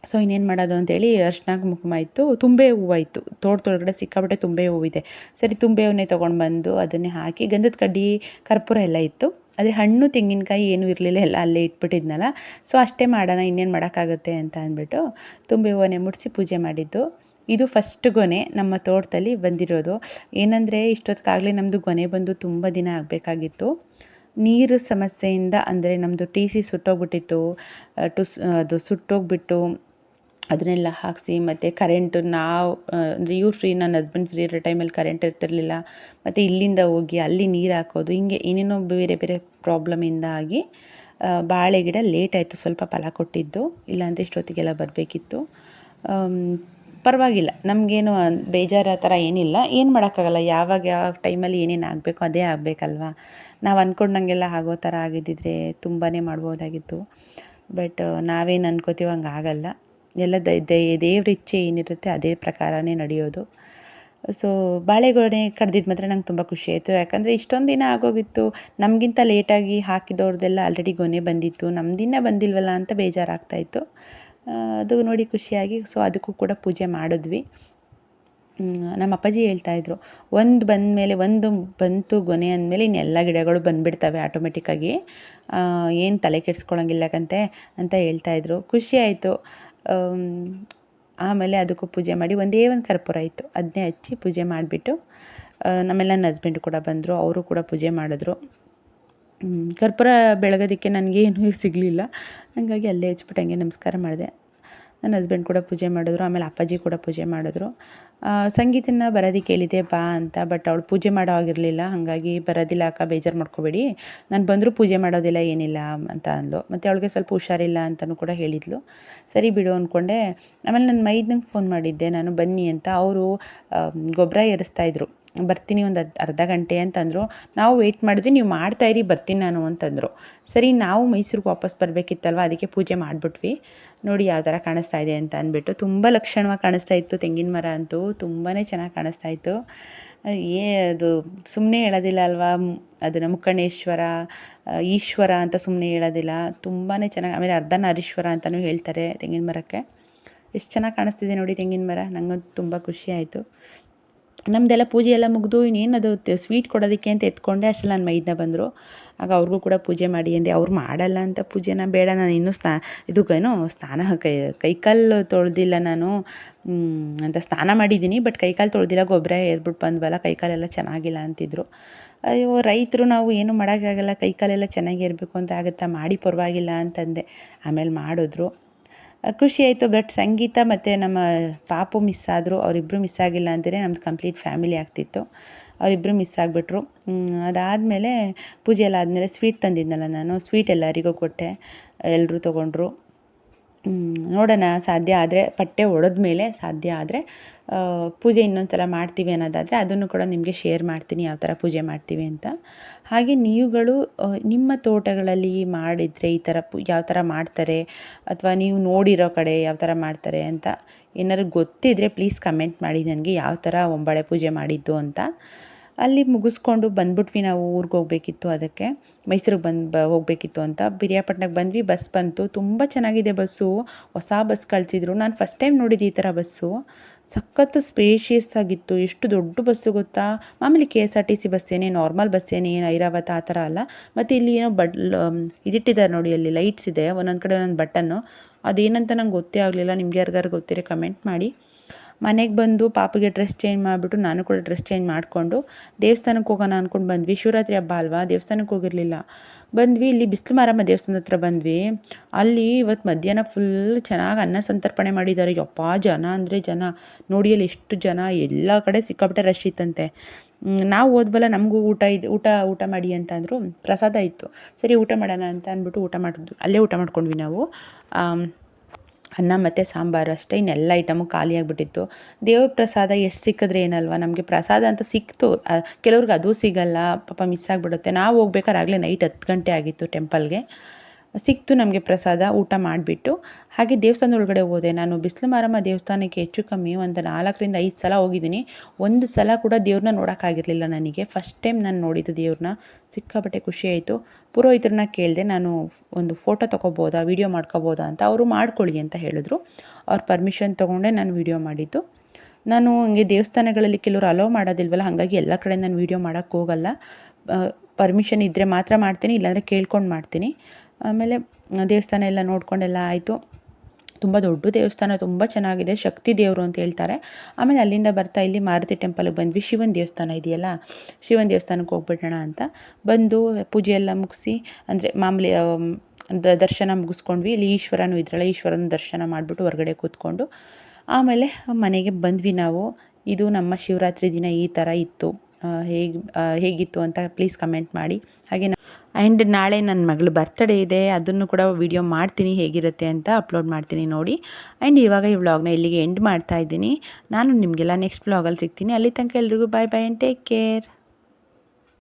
ಸೊ ಇನ್ನೇನು ಮಾಡೋದು ಅಂತೇಳಿ ಅರ್ಶಿನ ಕುಂಕುಮ ಇತ್ತು, ತುಂಬೆ ಹೂವಾಯಿತು. ತೋಟದೊಳಗಡೆ ಸಿಕ್ಕಾಪಟ್ಟೆ ತುಂಬೆ ಹೂವಿದೆ. ಸರಿ ತುಂಬೆ ಹೂವನ್ನೇ ತೊಗೊಂಡು ಬಂದು ಅದನ್ನೇ ಹಾಕಿ, ಗಂಧದ ಕಡ್ಡಿ ಕರ್ಪೂರ ಎಲ್ಲ ಇತ್ತು. ಆದರೆ ಹಣ್ಣು ತೆಂಗಿನಕಾಯಿ ಏನೂ ಇರಲಿಲ್ಲ, ಎಲ್ಲ ಅಲ್ಲೇ ಇಟ್ಬಿಟ್ಟಿದ್ನಲ್ಲ. ಸೊ ಅಷ್ಟೇ ಮಾಡೋಣ, ಇನ್ನೇನು ಮಾಡೋಕ್ಕಾಗುತ್ತೆ ಅಂತ ಅಂದ್ಬಿಟ್ಟು ತುಂಬೆ ಹೂವನ್ನೇ ಮುಡಿಸಿ ಪೂಜೆ ಮಾಡಿದ್ದು. ಇದು ಫಸ್ಟ್ ಗೊನೆ ನಮ್ಮ ತೋಟದಲ್ಲಿ ಬಂದಿರೋದು. ಏನಂದರೆ ಇಷ್ಟೊತ್ತಿಗಾಗಲೇ ನಮ್ಮದು ಗೊನೆ ಬಂದು ತುಂಬ ದಿನ ಆಗಬೇಕಾಗಿತ್ತು. ನೀರು ಸಮಸ್ಯೆಯಿಂದ, ಅಂದರೆ ನಮ್ಮದು ಟಿ ಸಿ ಸುಟ್ಟೋಗ್ಬಿಟ್ಟಿತ್ತು. ಅದು ಸುಟ್ಟೋಗ್ಬಿಟ್ಟು ಅದನ್ನೆಲ್ಲ ಹಾಕಿಸಿ, ಮತ್ತು ಕರೆಂಟು ನಾವು ಅಂದರೆ ಇವ್ರು ಫ್ರೀ, ನನ್ನ ಹಸ್ಬೆಂಡ್ ಫ್ರೀ ಇರೋ ಟೈಮಲ್ಲಿ ಕರೆಂಟ್ ಇರ್ತಿರಲಿಲ್ಲ. ಮತ್ತು ಇಲ್ಲಿಂದ ಹೋಗಿ ಅಲ್ಲಿ ನೀರು ಹಾಕೋದು, ಹಿಂಗೆ ಏನೇನೋ ಬೇರೆ ಬೇರೆ ಪ್ರಾಬ್ಲಮಿಂದಾಗಿ ಬಾಳೆ ಗಿಡ ಲೇಟ್ ಆಯಿತು ಸ್ವಲ್ಪ ಫಲ ಕೊಟ್ಟಿದ್ದು. ಇಲ್ಲಾಂದರೆ ಇಷ್ಟೊತ್ತಿಗೆಲ್ಲ ಬರಬೇಕಿತ್ತು. ಪರವಾಗಿಲ್ಲ, ನಮಗೇನು ಬೇಜಾರು ಆ ಥರ ಏನಿಲ್ಲ. ಏನು ಮಾಡೋಕ್ಕಾಗಲ್ಲ, ಯಾವಾಗ ಯಾವ ಟೈಮಲ್ಲಿ ಏನೇನು ಆಗಬೇಕು ಅದೇ ಆಗಬೇಕಲ್ವ. ನಾವು ಅಂದ್ಕೊಂಡಂಗೆಲ್ಲ ಆಗೋ ಥರ ಆಗಿದ್ದಿದ್ರೆ ತುಂಬಾ ಮಾಡ್ಬೋದಾಗಿತ್ತು. ಬಟ್ ನಾವೇನು ಅನ್ಕೋತೀವೋ ಹಂಗೆ ಆಗಲ್ಲ. ಎಲ್ಲ ದೇವ್ರ ಇಚ್ಛೆ ಏನಿರುತ್ತೆ ಅದೇ ಪ್ರಕಾರನೇ ನಡೆಯೋದು. ಸೊ ಬಾಳೆಗೊನೆ ಕಡ್ದಿದ್ದು ಮಾತ್ರ ನಂಗೆ ತುಂಬ ಖುಷಿ ಆಯಿತು. ಯಾಕಂದರೆ ಇಷ್ಟೊಂದು ದಿನ ಆಗೋಗಿತ್ತು, ನಮಗಿಂತ ಲೇಟಾಗಿ ಹಾಕಿದವ್ರದ್ದೆಲ್ಲ ಆಲ್ರೆಡಿ ಗೊನೆ ಬಂದಿತ್ತು, ನಮ್ಮದಿನ್ನ ಬಂದಿಲ್ವಲ್ಲ ಅಂತ ಬೇಜಾರಾಗ್ತಾಯಿತ್ತು. ಅದು ನೋಡಿ ಖುಷಿಯಾಗಿ ಸೊ ಅದಕ್ಕೂ ಕೂಡ ಪೂಜೆ ಮಾಡಿದ್ವಿ. ನಮ್ಮ ಅಪ್ಪಾಜಿ ಹೇಳ್ತಾಯಿದ್ರು, ಒಂದು ಬಂದಮೇಲೆ, ಒಂದು ಬಂತು ಗೊನೆ ಅಂದಮೇಲೆ ಇನ್ನೆಲ್ಲ ಗಿಡಗಳು ಬಂದುಬಿಡ್ತವೆ ಆಟೋಮೆಟಿಕ್ಕಾಗಿ, ಏನು ತಲೆ ಕೆಡಿಸ್ಕೊಳಂಗಿಲ್ಲಕಂತೆ ಅಂತ ಹೇಳ್ತಾಯಿದ್ರು. ಖುಷಿ ಆಯಿತು. ಆಮೇಲೆ ಅದಕ್ಕೂ ಪೂಜೆ ಮಾಡಿ ಒಂದೇ ಒಂದು ಕರ್ಪೂರ ಇತ್ತು, ಅದನ್ನೇ ಹಚ್ಚಿ ಪೂಜೆ ಮಾಡಿಬಿಟ್ಟು ನಮ್ಮೆಲ್ಲ ನನ್ನ ಹಸ್ಬೆಂಡು ಕೂಡ ಬಂದರು, ಅವರು ಕೂಡ ಪೂಜೆ ಮಾಡಿದ್ರು. ಕರ್ಪೂರ ಬೆಳಗೋದಕ್ಕೆ ನನಗೇನು ಸಿಗಲಿಲ್ಲ, ಹಾಗಾಗಿ ಅಲ್ಲೇ ಹಚ್ಬಿಟ್ಟು ಹಂಗೆ ನಮಸ್ಕಾರ ಮಾಡಿದೆ. ನನ್ನ ಹಸ್ಬೆಂಡ್ ಕೂಡ ಪೂಜೆ ಮಾಡಿದ್ರು. ಆಮೇಲೆ ಅಪ್ಪಾಜಿ ಕೂಡ ಪೂಜೆ ಮಾಡಿದ್ರು. ಸಂಗೀತನ ಬರೋದಕ್ಕೆ ಹೇಳಿದೆ ಬಾ ಅಂತ, ಬಟ್ ಅವಳು ಪೂಜೆ ಮಾಡೋ ಆಗಿರಲಿಲ್ಲ. ಹಾಗಾಗಿ ಬರೋದಿಲ್ಲ ಅಕ್ಕ, ಬೇಜಾರು ಮಾಡ್ಕೋಬೇಡಿ, ನಾನು ಬಂದರೂ ಪೂಜೆ ಮಾಡೋದಿಲ್ಲ ಏನಿಲ್ಲ ಅಂತ ಅಂದ್ಲು. ಮತ್ತು ಅವಳಿಗೆ ಸ್ವಲ್ಪ ಹುಷಾರಿಲ್ಲ ಅಂತಲೂ ಕೂಡ ಹೇಳಿದ್ಲು. ಸರಿ ಬಿಡು ಅಂದ್ಕೊಂಡೆ. ಆಮೇಲೆ ನನ್ನ ಮೈದ್ನಂಗೆ ಫೋನ್ ಮಾಡಿದ್ದೆ ನಾನು, ಬನ್ನಿ ಅಂತ. ಅವರು ಗೊಬ್ಬರ ಏರಿಸ್ತಾಯಿದ್ರು. ಬರ್ತೀನಿ ಒಂದು ಅರ್ಧ ಗಂಟೆ ಅಂತಂದರು. ನಾವು ವೆಯ್ಟ್ ಮಾಡಿದ್ವಿ, ನೀವು ಮಾಡ್ತಾಯಿರಿ ಬರ್ತೀನಿ ನಾನು ಅಂತಂದರು. ಸರಿ ನಾವು ಮೈಸೂರಿಗೆ ವಾಪಸ್ ಬರಬೇಕಿತ್ತಲ್ವ, ಅದಕ್ಕೆ ಪೂಜೆ ಮಾಡಿಬಿಟ್ವಿ. ನೋಡಿ ಯಾವ ಥರ ಕಾಣಿಸ್ತಾ ಇದೆ ಅಂತ ಅಂದ್ಬಿಟ್ಟು. ತುಂಬ ಲಕ್ಷಣವಾಗಿ ಕಾಣಿಸ್ತಾ ಇತ್ತು ತೆಂಗಿನ ಮರ ಅಂತೂ, ತುಂಬಾ ಚೆನ್ನಾಗಿ ಕಾಣಿಸ್ತಾ ಇತ್ತು. ಅದು ಸುಮ್ಮನೆ ಹೇಳೋದಿಲ್ಲ ಅಲ್ವಾ, ಅದನ್ನು ಮುಕ್ಕಣ್ಣೇಶ್ವರ ಈಶ್ವರ ಅಂತ ಸುಮ್ಮನೆ ಹೇಳೋದಿಲ್ಲ, ತುಂಬಾ ಚೆನ್ನಾಗಿ. ಆಮೇಲೆ ಅರ್ಧನಾರೀಶ್ವರ ಅಂತಲೂ ಹೇಳ್ತಾರೆ ತೆಂಗಿನ ಮರಕ್ಕೆ. ಎಷ್ಟು ಚೆನ್ನಾಗಿ ಕಾಣಿಸ್ತಿದೆ ನೋಡಿ ತೆಂಗಿನ ಮರ, ನನಗಂತೂ ತುಂಬ ಖುಷಿ ಆಯಿತು. ನಮ್ಮದೆಲ್ಲ ಪೂಜೆ ಎಲ್ಲ ಮುಗಿದು ಇನ್ನೇನದು ಸ್ವೀಟ್ ಕೊಡೋದಕ್ಕೆ ಅಂತ ಎತ್ಕೊಂಡೆ, ಅಷ್ಟರಲ್ಲಿ ನನ್ನ ಮೈದ್ನ ಬಂದರು. ಆಗ ಅವ್ರಿಗೂ ಕೂಡ ಪೂಜೆ ಮಾಡಿ ಅಂದೆ. ಅವ್ರು ಮಾಡಲ್ಲ ಅಂತ ಪೂಜೆನ, ಬೇಡ ನಾನು ಇನ್ನೂ ಸ್ನಾನ ಕೈಕಾಲು ತೊಳೆದಿಲ್ಲ ನಾನು ಅಂತ. ಸ್ನಾನ ಮಾಡಿದ್ದೀನಿ ಬಟ್ ಕೈಕಾಲು ತೊಳೆದಿಲ್ಲ, ಗೊಬ್ಬರ ಏರ್ಬಿಟ್ಟು ಬಂದ್ವಲ್ಲ, ಕೈಕಾಲೆಲ್ಲ ಚೆನ್ನಾಗಿಲ್ಲ ಅಂತಿದ್ರು. ಅಯ್ಯೋ ರೈತರು, ನಾವು ಏನು ಮಾಡೋಕ್ಕಾಗಲ್ಲ, ಕೈಕಾಲೆಲ್ಲ ಚೆನ್ನಾಗಿ ಇರಬೇಕು ಅಂತ ಆಗುತ್ತಾ, ಮಾಡಿ ಪರವಾಗಿಲ್ಲ ಅಂತಂದೆ. ಆಮೇಲೆ ಮಾಡಿದ್ರು, ಖುಷಿ ಆಯಿತು. ಬಟ್ ಸಂಗೀತ ಮತ್ತು ನಮ್ಮ ಪಾಪು ಮಿಸ್ ಆದರು. ಅವರಿಬ್ಬರು ಮಿಸ್ ಆಗಿಲ್ಲ ಅಂತಲೇ ನಮ್ಮದು ಕಂಪ್ಲೀಟ್ ಫ್ಯಾಮಿಲಿ ಆಗ್ತಿತ್ತು. ಅವರಿಬ್ಬರು ಮಿಸ್ ಆಗಿಬಿಟ್ರು. ಅದಾದಮೇಲೆ ಪೂಜೆ ಎಲ್ಲ ಆದಮೇಲೆ ಸ್ವೀಟ್ ತಂದಿದ್ನಲ್ಲ ನಾನು, ಸ್ವೀಟ್ ಎಲ್ಲರಿಗೂ ಕೊಟ್ಟೆ, ಎಲ್ಲರೂ ತೊಗೊಂಡ್ರು. ನೋಡೋಣ, ಸಾಧ್ಯ ಆದರೆ ಪಟ್ಟೆ ಹೊಡೆದ ಮೇಲೆ ಸಾಧ್ಯ ಆದರೆ ಪೂಜೆ ಇನ್ನೊಂದು ಸಲ ಮಾಡ್ತೀವಿ ಅನ್ನೋದಾದರೆ ಅದನ್ನು ಕೂಡ ನಿಮಗೆ ಶೇರ್ ಮಾಡ್ತೀನಿ, ಯಾವ ಥರ ಪೂಜೆ ಮಾಡ್ತೀವಿ ಅಂತ. ಹಾಗೆ ನೀವುಗಳು ನಿಮ್ಮ ತೋಟಗಳಲ್ಲಿ ಮಾಡಿದರೆ ಈ ಥರ ಯಾವ ಥರ ಮಾಡ್ತಾರೆ, ಅಥವಾ ನೀವು ನೋಡಿರೋ ಕಡೆ ಯಾವ ಥರ ಮಾಡ್ತಾರೆ ಅಂತ ಏನಾದ್ರು ಗೊತ್ತಿದ್ದರೆ ಪ್ಲೀಸ್ ಕಮೆಂಟ್ ಮಾಡಿ ನನಗೆ, ಯಾವ ಥರ ಒಂಬಾಳೆ ಪೂಜೆ ಮಾಡಿದ್ದು ಅಂತ. ಅಲ್ಲಿ ಮುಗಿಸ್ಕೊಂಡು ಬಂದ್ಬಿಟ್ವಿ, ನಾವು ಊರಿಗೆ ಹೋಗಬೇಕಿತ್ತು, ಅದಕ್ಕೆ ಮೈಸೂರಿಗೆ ಹೋಗಬೇಕಿತ್ತು ಅಂತ. ಪಿರಿಯಾಪಟ್ಟಣಕ್ಕೆ ಬಂದ್ವಿ, ಬಸ್ ಬಂತು. ತುಂಬ ಚೆನ್ನಾಗಿದೆ ಬಸ್ಸು, ಹೊಸ ಬಸ್ ಕಳಿಸಿದ್ರು. ನಾನು ಫಸ್ಟ್ ಟೈಮ್ ನೋಡಿದ್ದು ಈ ಥರ ಬಸ್ಸು. ಸಖತ್ತು ಸ್ಪೇಷಿಯಸ್ ಆಗಿತ್ತು. ಎಷ್ಟು ದೊಡ್ಡ ಬಸ್ಸು ಗೊತ್ತಾ, ಮಾಮೂಲಿ KSRTC ಬಸ್ಸೇನೆ, ನಾರ್ಮಲ್ ಬಸ್ಸೇನೆ, ಏನು ಐರಾವತ ಆ ಥರ ಅಲ್ಲ. ಮತ್ತು ಇಲ್ಲಿ ಏನೋ ಇದಿಟ್ಟಿದ್ದಾರೆ ನೋಡಿ, ಅಲ್ಲಿ ಲೈಟ್ಸ್ ಇದೆ ಒಂದೊಂದು ಕಡೆ ಒಂದೊಂದು ಬಟನ್ನು, ಅದೇನಂತ ನಂಗೆ ಗೊತ್ತೇ ಆಗಲಿಲ್ಲ. ನಿಮ್ಗೆ ಯಾರಿಗಾರು ಗೊತ್ತಿರೋ ಕಮೆಂಟ್ ಮಾಡಿ. ಮನೆಗೆ ಬಂದು ಪಾಪಗೆ ಡ್ರೆಸ್ ಚೇಂಜ್ ಮಾಡಿಬಿಟ್ಟು ನಾನು ಕೂಡ ಡ್ರೆಸ್ ಚೇಂಜ್ ಮಾಡಿಕೊಂಡು ದೇವಸ್ಥಾನಕ್ಕೆ ಹೋಗೋಣ ಅಂದ್ಕೊಂಡು ಬಂದ್ವಿ. ಶಿವರಾತ್ರಿ ಹಬ್ಬ ಅಲ್ವಾ, ದೇವಸ್ಥಾನಕ್ಕೆ ಹೋಗಿರಲಿಲ್ಲ. ಬಂದ್ವಿ, ಇಲ್ಲಿ ಬಿಸಿಲು ಮಾರಮ್ಮ ದೇವಸ್ಥಾನದ ಹತ್ರ ಬಂದ್ವಿ. ಅಲ್ಲಿ ಇವತ್ತು ಮಧ್ಯಾಹ್ನ ಫುಲ್ ಚೆನ್ನಾಗಿ ಅನ್ನ ಸಂತರ್ಪಣೆ ಮಾಡಿದ್ದಾರೆ. ಯಪ್ಪ ಜನ ಅಂದರೆ ಜನ ನೋಡಿ, ಅಲ್ಲಿ ಎಷ್ಟು ಜನ, ಎಲ್ಲ ಕಡೆ ಸಿಕ್ಕಾಪಟ್ಟೆ ರಶ್ ಇತ್ತಂತೆ. ನಾವು ಹೋದ್ವಲ್ಲ, ನಮಗೂ ಊಟ ಮಾಡಿ ಅಂತ ಅಂದರು. ಪ್ರಸಾದ ಇತ್ತು, ಸರಿ ಊಟ ಮಾಡೋಣ ಅಂತ ಅಂದ್ಬಿಟ್ಟು ಊಟ ಮಾಡಿದ್ವಿ. ಅಲ್ಲೇ ಊಟ ಮಾಡ್ಕೊಂಡ್ವಿ ನಾವು. ಅನ್ನ ಮತ್ತು ಸಾಂಬಾರು ಅಷ್ಟೇ, ಇನ್ನೆಲ್ಲ ಐಟಮು ಖಾಲಿಯಾಗಿಬಿಟ್ಟಿತ್ತು. ದೇವ್ರ ಪ್ರಸಾದ ಎಷ್ಟು ಸಿಕ್ಕಿದ್ರೆ ಏನಲ್ವ, ನಮಗೆ ಪ್ರಸಾದ ಅಂತ ಸಿಕ್ತು. ಕೆಲವ್ರಿಗೆ ಅದೂ ಸಿಗಲ್ಲ, ಪಾಪ ಮಿಸ್ ಆಗಿಬಿಡುತ್ತೆ. ನಾವು ಹೋಗ್ಬೇಕಾದ್ರೆ ಆಗಲೇ ನೈಟ್ 10 ಗಂಟೆ ಆಗಿತ್ತು. ಟೆಂಪಲ್ಗೆ ಸಿಕ್ತು ನಮಗೆ ಪ್ರಸಾದ. ಊಟ ಮಾಡಿಬಿಟ್ಟು ಹಾಗೆ ದೇವಸ್ಥಾನದ ಒಳಗಡೆ ಹೋದೆ. ನಾನು ಬಿಸಿಲು ಮಾರಮ್ಮ ದೇವಸ್ಥಾನಕ್ಕೆ ಹೆಚ್ಚು ಕಮ್ಮಿ ಒಂದು 4ರಿಂದ 5 ಸಲ ಹೋಗಿದ್ದೀನಿ. ಒಂದು ಸಲ ಕೂಡ ದೇವ್ರನ್ನ ನೋಡೋಕ್ಕಾಗಿರಲಿಲ್ಲ ನನಗೆ. ಫಸ್ಟ್ ಟೈಮ್ ನಾನು ನೋಡಿದ್ದು ದೇವ್ರನ್ನ. ಸಿಕ್ಕಾಪಟ್ಟೆ ಖುಷಿ ಆಯಿತು. ಪುರೋಹಿತರನ್ನ ಕೇಳಿದೆ, ನಾನು ಒಂದು ಫೋಟೋ ತೊಗೋಬೋದಾ, ವೀಡಿಯೋ ಮಾಡ್ಕೋಬೋದಾ ಅಂತ. ಅವರು ಮಾಡ್ಕೊಳ್ಳಿ ಅಂತ ಹೇಳಿದ್ರು. ಅವ್ರ ಪರ್ಮಿಷನ್ ತೊಗೊಂಡೆ ನಾನು ವೀಡಿಯೋ ಮಾಡಿದ್ದು. ನಾನು ಹಂಗೆ ದೇವಸ್ಥಾನಗಳಲ್ಲಿ ಕೆಲವರು ಅಲೋ ಮಾಡೋದಿಲ್ವಲ್ಲ, ಹಾಗಾಗಿ ಎಲ್ಲ ಕಡೆ ನಾನು ವೀಡಿಯೋ ಮಾಡೋಕ್ಕೆ ಹೋಗಲ್ಲ. ಪರ್ಮಿಷನ್ ಇದ್ದರೆ ಮಾತ್ರ ಮಾಡ್ತೀನಿ, ಇಲ್ಲಾಂದರೆ ಕೇಳ್ಕೊಂಡು ಮಾಡ್ತೀನಿ. ಆಮೇಲೆ ದೇವಸ್ಥಾನ ಎಲ್ಲ ನೋಡ್ಕೊಂಡೆಲ್ಲ ಆಯಿತು. ತುಂಬ ದೊಡ್ಡ ದೇವಸ್ಥಾನ, ತುಂಬ ಚೆನ್ನಾಗಿದೆ, ಶಕ್ತಿ ದೇವರು ಅಂತ ಹೇಳ್ತಾರೆ. ಆಮೇಲೆ ಅಲ್ಲಿಂದ ಬರ್ತಾ ಇಲ್ಲಿ ಮಾರುತಿ ಟೆಂಪಲ್ಗೆ ಬಂದ್ವಿ. ಶಿವನ ದೇವಸ್ಥಾನ ಇದೆಯಲ್ಲ, ಶಿವನ ದೇವಸ್ಥಾನಕ್ಕೆ ಹೋಗ್ಬಿಡೋಣ ಅಂತ ಬಂದು ಪೂಜೆ ಎಲ್ಲ ಮುಗಿಸಿ, ಅಂದರೆ ಮಾಮೂಲಿ ದರ್ಶನ ಮುಗಿಸ್ಕೊಂಡ್ವಿ. ಇಲ್ಲಿ ಈಶ್ವರನೂ ಇದ್ರಲ್ಲ, ಈಶ್ವರನ ದರ್ಶನ ಮಾಡಿಬಿಟ್ಟು ಹೊರಗಡೆ ಕೂತ್ಕೊಂಡು ಆಮೇಲೆ ಮನೆಗೆ ಬಂದ್ವಿ ನಾವು. ಇದು ನಮ್ಮ ಶಿವರಾತ್ರಿ ದಿನ ಈ ಥರ ಇತ್ತು. ಹೇಗಿತ್ತು ಅಂತ ಪ್ಲೀಸ್ ಕಮೆಂಟ್ ಮಾಡಿ. ಹಾಗೆ ಆ್ಯಂಡ್ ನಾಳೆ ನನ್ನ ಮಗಳು ಬರ್ತ್ಡೇ ಇದೆ, ಅದನ್ನು ಕೂಡ ವಿಡಿಯೋ ಮಾಡ್ತೀನಿ, ಹೇಗಿರುತ್ತೆ ಅಂತ ಅಪ್ಲೋಡ್ ಮಾಡ್ತೀನಿ ನೋಡಿ. ಆ್ಯಂಡ್ ಇವಾಗ ಈ ವ್ಲಾಗ್ನ ಇಲ್ಲಿಗೆ ಎಂಡ್ ಮಾಡ್ತಾ ಇದ್ದೀನಿ. ನಾನು ನಿಮಗೆಲ್ಲ ನೆಕ್ಸ್ಟ್ ವ್ಲಾಗಲ್ಲಿ ಸಿಗ್ತೀನಿ. ಅಲ್ಲಿ ತನಕ ಎಲ್ರಿಗೂ ಬಾಯ್ ಆ್ಯಂಡ್ ಟೇಕ್ ಕೇರ್.